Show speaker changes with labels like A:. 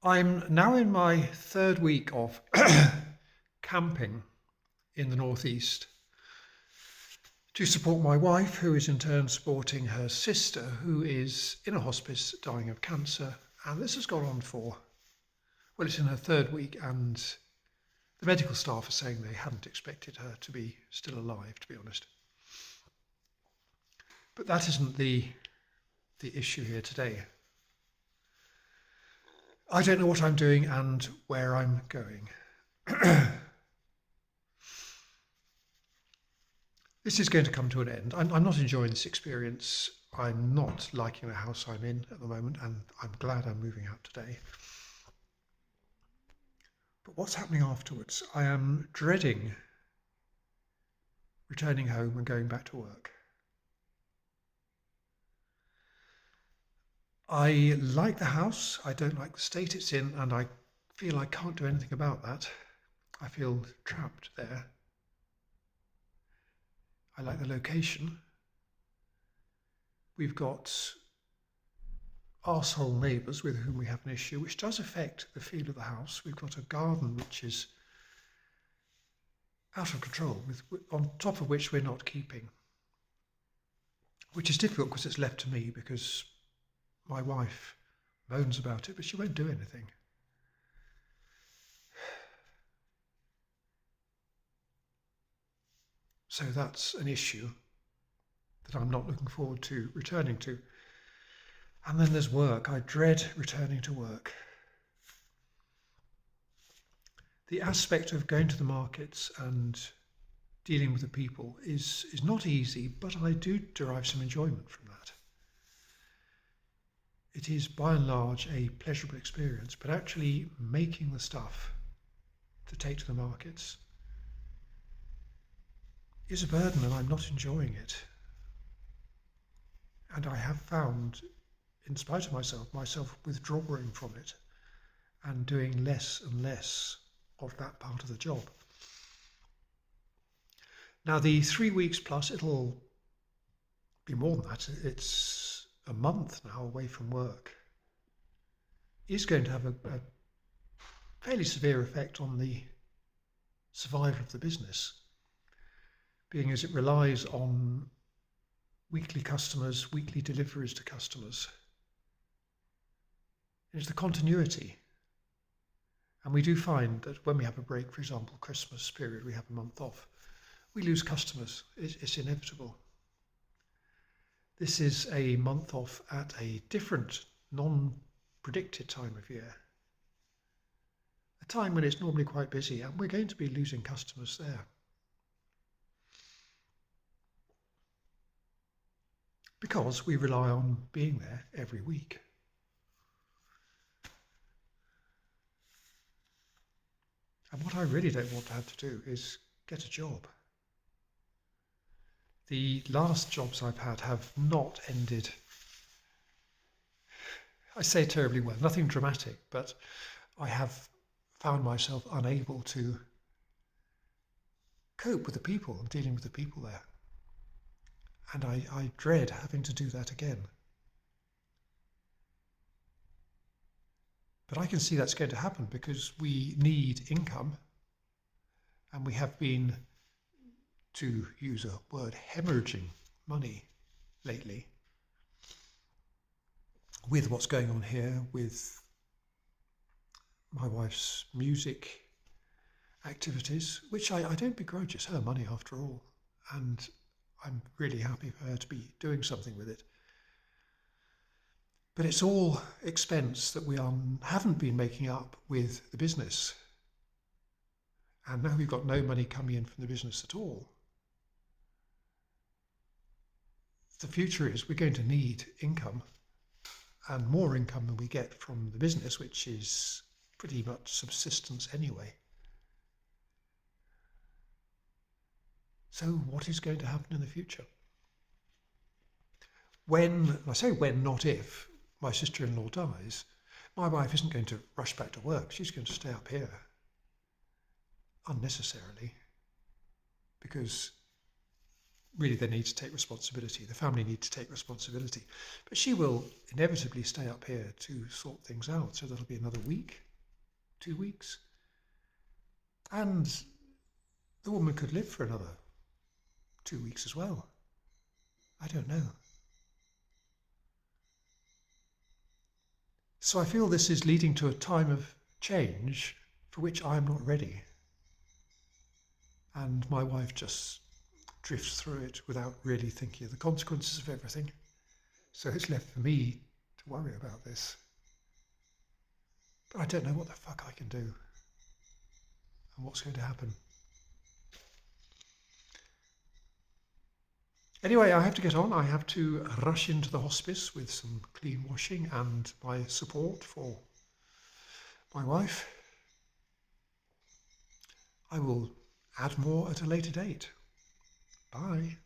A: I'm now in my third week of camping in the northeast to support my wife, who is in turn supporting her sister, who is in a hospice dying of cancer. And this has gone on for, well, it's in her third week, and the medical staff are saying they hadn't expected her to be still alive, to be honest. But that isn't the issue here today. I don't know what I'm doing and where I'm going. This is going to come to an end. I'm not enjoying this experience. I'm not liking the house I'm in at the moment, and I'm glad I'm moving out today. But what's happening afterwards? I am dreading returning home and going back to work. I like the house. I don't like the state it's in, and I feel I can't do anything about that. I feel trapped there. I like the location. We've got arsehole neighbours with whom we have an issue, which does affect the feel of the house. We've got a garden which is out of control, on top of which we're not keeping, which is difficult because it's left to me, because my wife moans about it, but she won't do anything. So that's an issue that I'm not looking forward to returning to. And then there's work. I dread returning to work. The aspect of going to the markets and dealing with the people is not easy, but I do derive some enjoyment from that. It is by and large a pleasurable experience, but actually making the stuff to take to the markets is a burden, and I'm not enjoying it. And I have found, in spite of myself withdrawing from it and doing less and less of that part of the job. Now, the 3 weeks plus, it'll be more than that. It's a month now away from work, is going to have a fairly severe effect on the survival of the business, being as it relies on weekly customers, weekly deliveries to customers. It's the continuity. And we do find that when we have a break, for example, Christmas period, we have a month off, we lose customers. It's inevitable. This is a month off at a different, non-predicted time of year, a time when it's normally quite busy, and we're going to be losing customers there. Because we rely on being there every week. And what I really don't want to have to do is get a job. The last jobs I've had have not ended, I say terribly well, nothing dramatic, but I have found myself unable to cope with the people and dealing with the people there. And I dread having to do that again. But I can see that's going to happen because we need income, and we have been, to use a word, hemorrhaging money lately with what's going on here with my wife's music activities, which I don't begrudge. It's her money after all, and I'm really happy for her to be doing something with it. But it's all expense that we haven't been making up with the business. And now we've got no money coming in from the business at all. The future is we're going to need income, and more income than we get from the business, which is pretty much subsistence anyway. So what is going to happen in the future? When, I say when, not if, my sister-in-law dies, my wife isn't going to rush back to work. She's going to stay up here unnecessarily, because really they need to take responsibility. The family need to take responsibility. But she will inevitably stay up here to sort things out. So that'll be another week, 2 weeks. And the woman could live for another 2 weeks as well. I don't know. So I feel this is leading to a time of change for which I am not ready. And my wife just drifts through it without really thinking of the consequences of everything. So it's left for me to worry about this. But I don't know what the fuck I can do and what's going to happen. Anyway, I have to get on. I have to rush into the hospice with some clean washing and my support for my wife. I will add more at a later date. Bye.